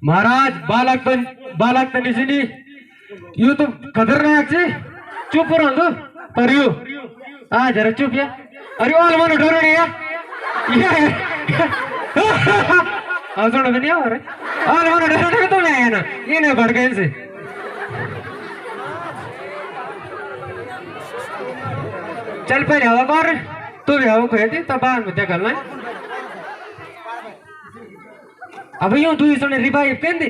महाराज बालक तनिसनी यू तो खतरनाक छे चुप रहो पर यू आ जरा चुप या अरे वाल मन डरो नहीं या सुनो नहीं हो रहे वाल मन डरो नहीं तो मैं ना ये नहीं बढ़ गए से चल पहले हवा कर तू भी हवा खेलती तब बाद में देखल ना अब यूं तू इसने रिवाइव कर दे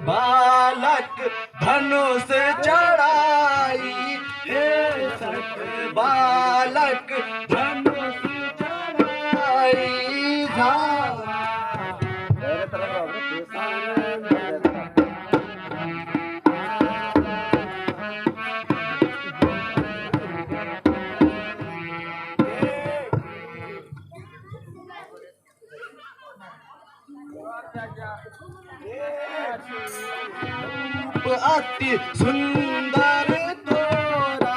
बालक धनुष चढ़ाई हे सट बालक धनुष चढ़ाई अति सुंदर तोरा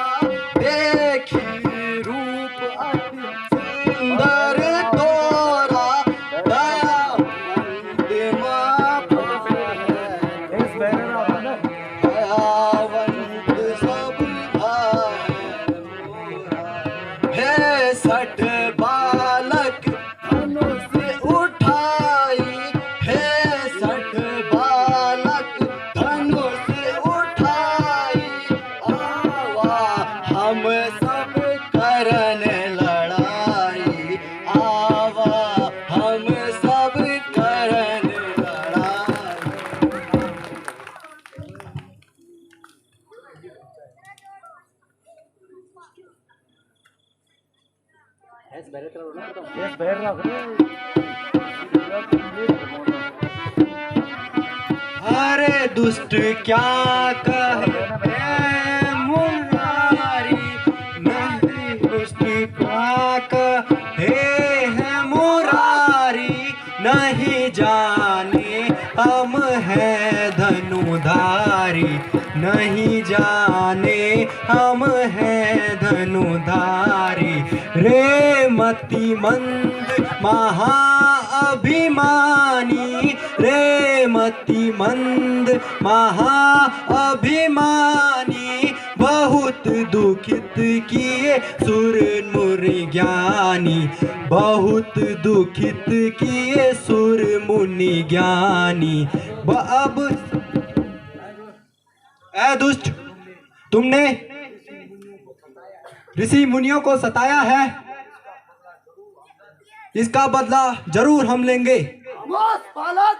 देखी रूप अति सुंदर तोरा दयावंत सब हे सठ बालक धनुष उठाई हे सठ बालक धनुष उठाई आवा हम सब करन लड़ाई आवा हम सब करन लड़ाई अरे दुष्ट क्या कहे मुरारी नहीं दुष्ट क्या कहे है मुरारी नहीं जाने हम हैं धनुधारी नहीं जाने हम हैं धनुधारी रे मति मंद महाअभिमानी रे मति मंद महाअभिमानी बहुत दुखित किए सुर मुनि ज्ञानी बहुत दुखित किए सुर मुनि ज्ञानी अब ऐ दुष्ट तुमने ऋषि मुनियों को सताया है इसका बदला जरूर हम लेंगे बालक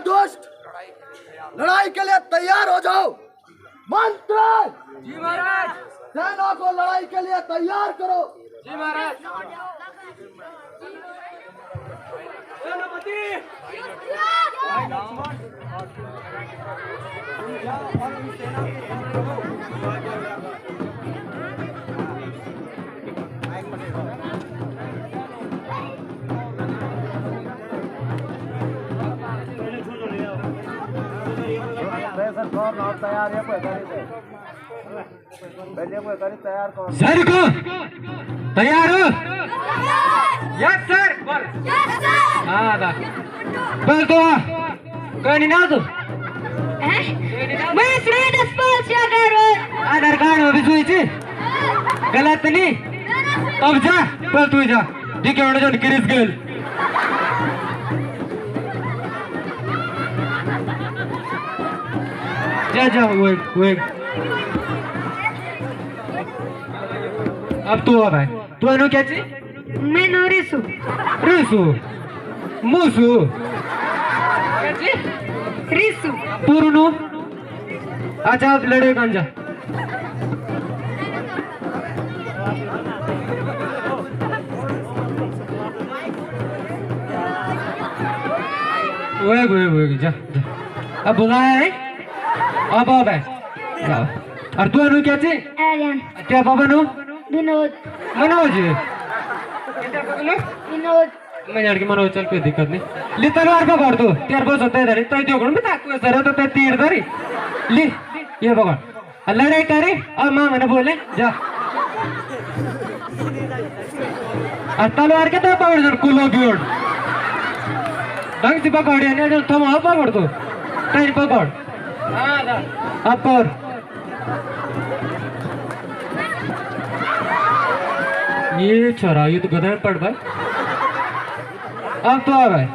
दोस्त लड़ाई के लिए तैयार हो जाओ। मंत्री जी महाराज। सेना को लड़ाई के लिए तैयार करो। जी महाराज। सेनापति। सर को तैयार हो? Yes sir. हाँ दा बोल तो कोई ना तू मैं श्रेय स्पर्श करो। आधार कार्ड में भी सुई थी गलत नहीं। अब जा बोल तू जा ठीक है उन्हें जो किरिस गेल जा जा वो अब तू अब है तू अनु क्या चीज मैं नोरिसु रिसु मुसु रिसु पूर्णु अच्छा अब लड़े कौन जा वो जा जा अब बुलाया है अब है जाओ और तू अनु क्या चीज आर्यन क्या बाबा नु विनोद मनोज विनोद मैं जान के मनोज चल कोई दिक्कत नहीं ले तलवार पकड़ तू तेरे बोल सकते इधर तो देखो ना ताकू सर तो ते तीर धरी ले ये पकड़ लड़ाई करे और मां मैंने बोले जा और तलवार के तो पकड़ जर कुलो बियोड़ ढंग से पकड़ या नहीं तुम आप पकड़ तू टाइम पकड़ हाँ अब कर ये छोरा ये तो गधा में पड़ भाई अब तो आ भाई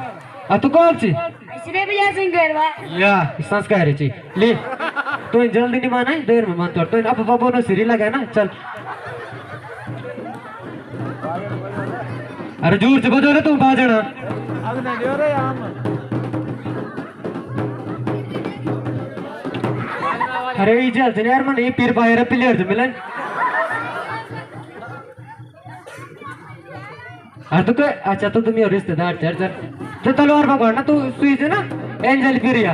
अब तो कौन सी श्रेय विजय सिंह गरवा या संस्कार है ले तो जल्दी नहीं माना है देर में मान तो अब बाबू ने सिरी लगा ना चल अरे जोर से बजो रे तुम बाजना अरे ये जल्द यार मन ये पीर बाहर प्लेयर जो मिलन तो कोई अच्छा तो तुम रिश्तेदार चल चल तो तलवार पकड़ना तू सुई से ना एंजल फिरिया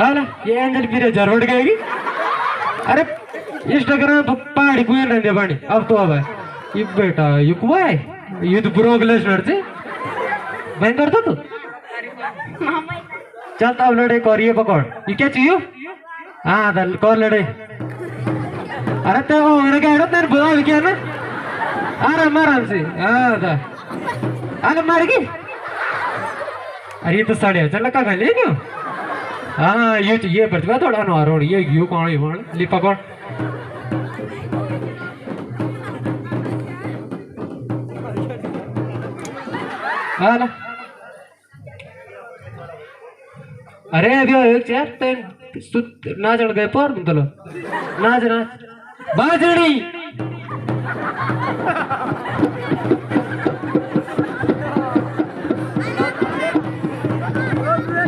हाँ ना ये एंजल फिरिया जरूर गएगी अरे इंस्टाग्राम पहाड़ी कुएं रहने पानी अब तो अब है ये बेटा ये कुआ है ये तो प्रोग्रेस लड़ते भयंकर था तू चलता अब लड़े और ये पकड़ ये क्या चाहिए हाँ दल कौन लड़े अरे तो मैंने क्या है तेरे बुला क्या ना आराम से हाँ दा अरे मार गई अरे ये तो साढ़े चल का खा ले क्यों हाँ ये प्रतिभा थोड़ा ना ये यू कौन ये कौन ले पकड़ हाँ ना अरे अभी एक यार तेन नाच गए पर तुम चलो नाच बाजड़ी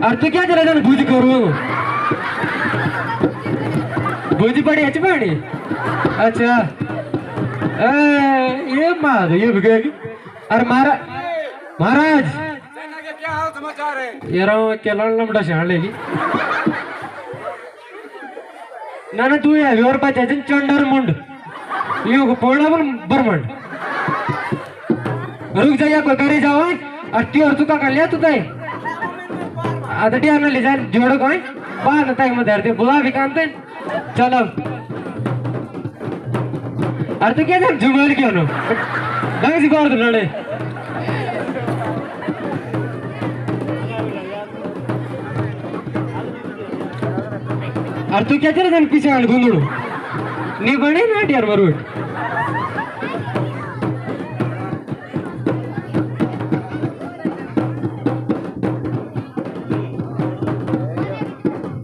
अरे तू क्या चला जाना भूज करू भूज पड़ी अच्छी पड़ी अच्छा ये मार ये बिगेगी अरे महाराज क्या हाल समाचार है यार अकेला लमड़ा शान लेगी ना तू या और पाच चंडर मुंड यो पोळा पण बरमंड रुक जा या कोई करे जाओ और ती और तू का कर लिया तू ताई आदटी आना ले जा जोड़ कोई बाहर ताई में धरते बुला भी कांते चलो अरे तू क्या जान जुगाड़ क्यों नो ढंग से कर दो लड़े और तू क्या चले जान पीछे आल घुंगड़ू नहीं बने ना यार मरूट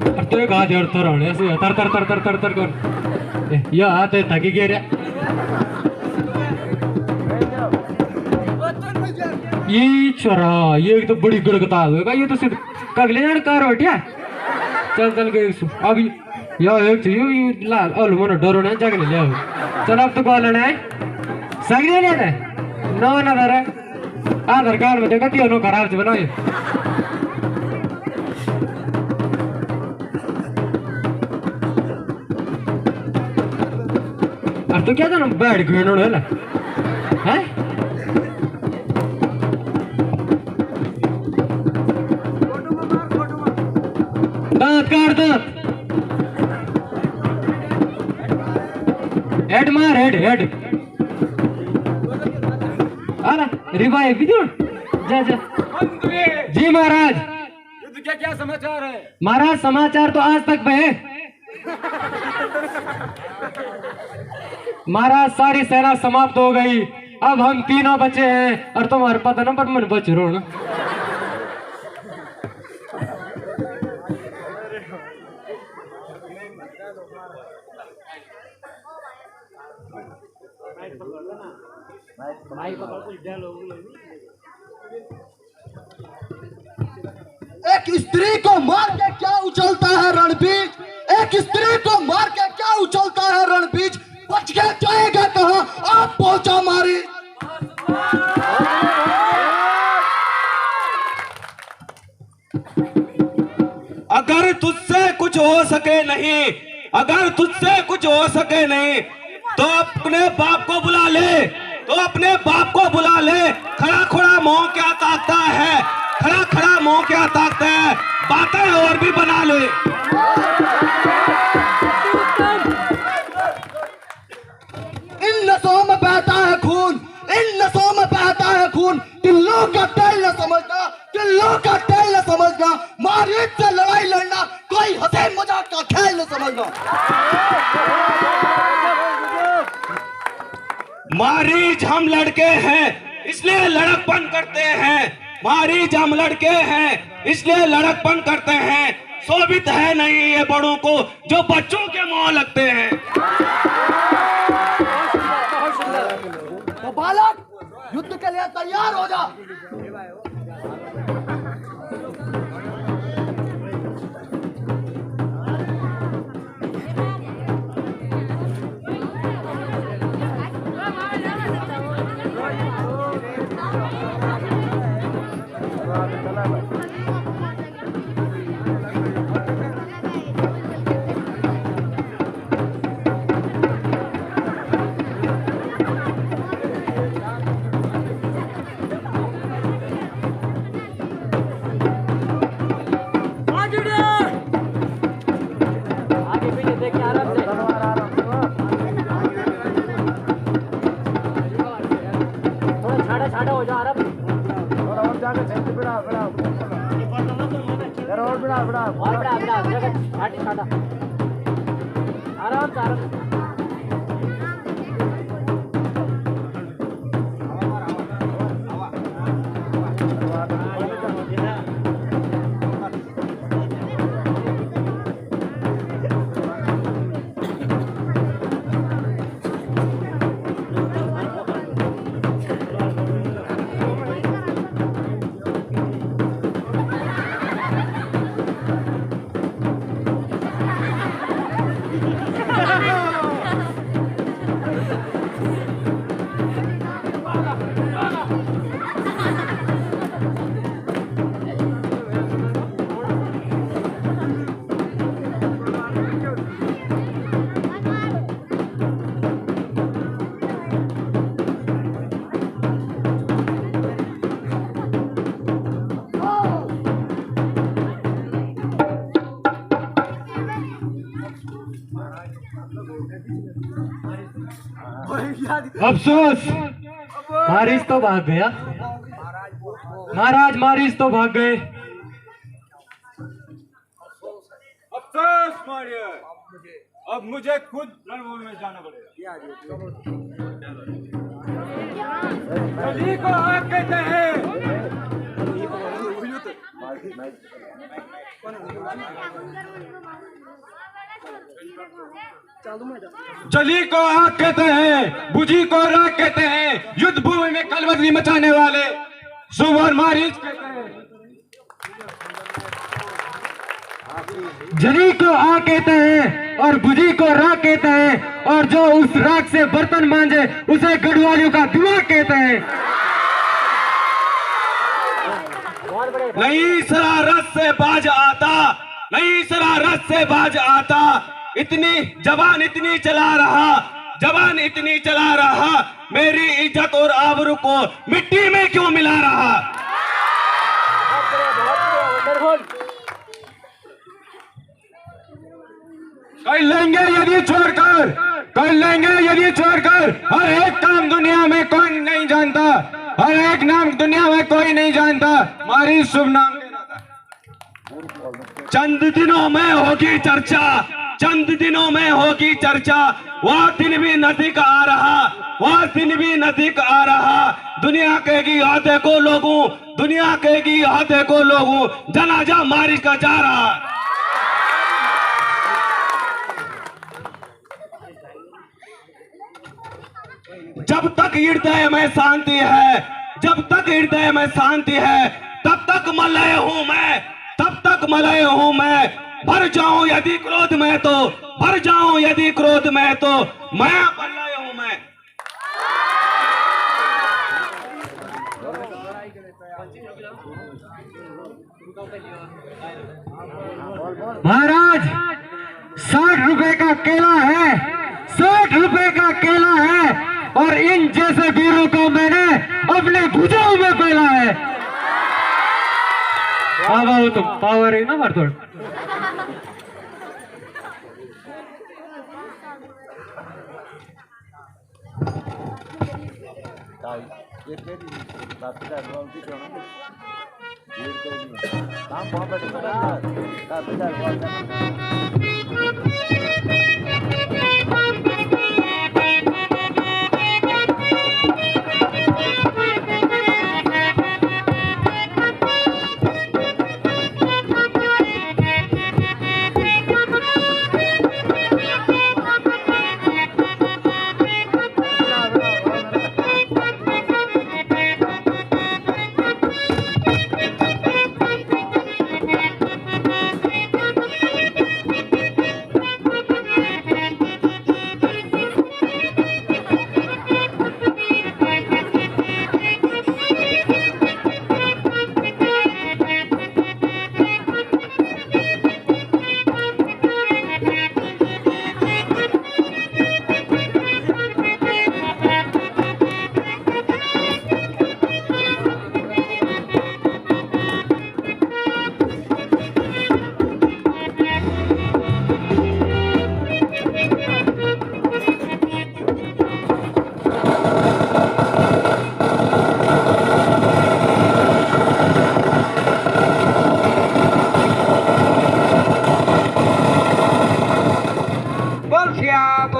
और तू एक हाथ यार तर आने ऐसे तर तर तर तर तर तर कर ये हाथ है ताकि गिर ये छोरा ये तो बड़ी गड़गता होगा ये तो सिर्फ कगले जान कार हटिया चल चल के अब यो एक थियो ये ला अलु मन डरो ना जगने ले चल अब तो कॉल है सगले ले दे नो ना दरे आधार कार्ड में देखा क्यों नो खराब से बनाओ और तो क्या था ना बैठ गए ना हैं दांत काट दांत हेड मार हेड अरे रिवाइव वीडियो जा मंत्री जी महाराज युद्ध के क्या समाचार है? महाराज समाचार तो आज तक पे है महाराज सारी सेना समाप्त हो गई अब हम तीनों बचे हैं और तुम्हारे पता ना पर मन बच रो ना एक स्त्री को मार के क्या उछलता है रणबीज, एक स्त्री को मार के क्या उछलता है रणबीज, बच के जाएगा कहाँ आप पहुंचा मारी। अगर तुझसे कुछ हो सके नहीं, अगर तुझसे कुछ हो सके नहीं तो अपने बाप को बुला ले, तो अपने बाप को बुला ले। खड़ा खड़ा मुंह क्या ताकता है, खड़ा खड़ा मुंह क्या ताकता है, बातें और भी बना ले। इन नसों में बहता है खून, इन नसों में बहता है खून, टिल्लों का तेल न समझना, टिल्लों का तेल न समझना, मारीच से लड़ाई लड़ना कोई हंसी मजाक का खेल न समझना। मारीच हम लड़के हैं इसलिए लड़कपन करते हैं, मारीच हम लड़के हैं इसलिए लड़कपन करते हैं। शोभित है नहीं ये बड़ों को जो बच्चों के मुंह लगते हैं। तो बालक युद्ध के लिए तैयार हो जा। अफसोस मारिस तो भाग गया, महाराज मारिस तो भाग गए। अफसोस मारिए, अब मुझे खुद रणभूमि में जाना पड़ेगा। चली को आग कहते हैं, जली को आग कहते हैं, बुझी को राख कहते हैं, युद्ध भूमि में कलबली मचाने वाले शुभ और मारीच कहते हैं। जली को आ कहते हैं और बुझी को राख कहते हैं, और जो उस राख से बर्तन मांजे उसे गढ़वालियों का दिमाग कहते हैं। नहीं शरारत से बाज आता, नहीं शरारत से बाज आता, इतनी जबान इतनी चला रहा, जबान इतनी चला रहा, मेरी इज्जत और आबरू को मिट्टी में क्यों मिला रहा। कर लेंगे यदि छोड़कर, कर लेंगे यदि छोड़कर, हर एक काम दुनिया में कोई नहीं जानता, हर एक नाम दुनिया में कोई नहीं जानता, हमारी शुभ नाम चंद दिनों में होगी चर्चा, चंद दिनों में होगी चर्चा, वह दिन भी नजदीक आ रहा, वह दिन भी नजदीक आ रहा, दुनिया कहेगी यहाँ देखो लोगों, दुनिया कहेगी यहाँ देखो लोगों, जनाजा मारिच का जा रहा। जब तक हृदय में शांति है, जब तक हृदय में शांति है, तब तक मलय हूं मैं, तब तक मलय हूं मैं। भर जाऊं यदि क्रोध में तो, भर जाऊं यदि क्रोध में तो, मैं मलय हूं मैं। महाराज 60 रुपए का केला है, 60 रुपए का केला है, और इन जैसे वीरों को मैंने अपने भुजाओं में पहला है। वो तो पावर है ना मारतोड़।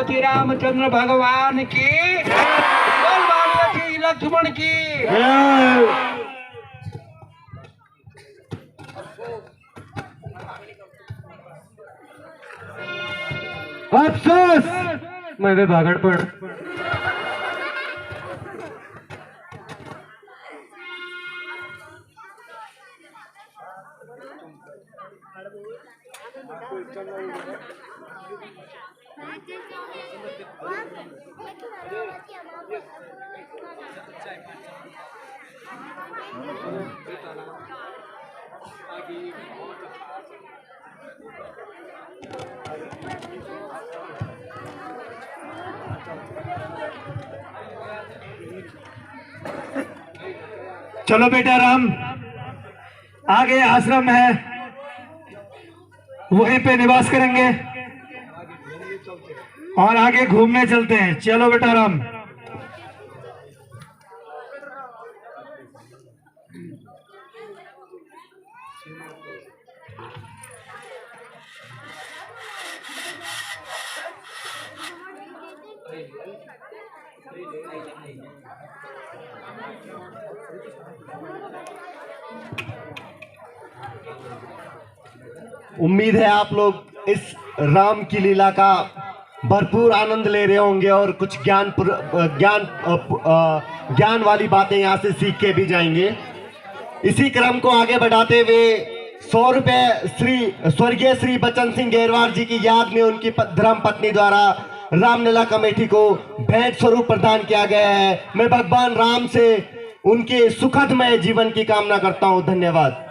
श्री रामचंद्र भगवान की, बोल वाल्मीकि लक्ष्मण की। अफसोस मैं भी भागड़ पड़। चलो बेटा राम, आगे आश्रम है, वहीं पे निवास करेंगे और आगे घूमने चलते हैं। चलो बेटा राम। उम्मीद है आप लोग इस राम की लीला का भरपूर आनंद ले रहे होंगे और कुछ ज्ञान वाली बातें यहाँ से सीख के भी जाएंगे। इसी क्रम को आगे बढ़ाते हुए 100 रुपए स्वर्गीय श्री बच्चन सिंह गेरवार जी की याद में उनकी धर्म पत्नी द्वारा रामलीला कमेटी को भेंट स्वरूप प्रदान किया गया है। मैं भगवान राम से उनके सुखदमय जीवन की कामना करता हूं। धन्यवाद।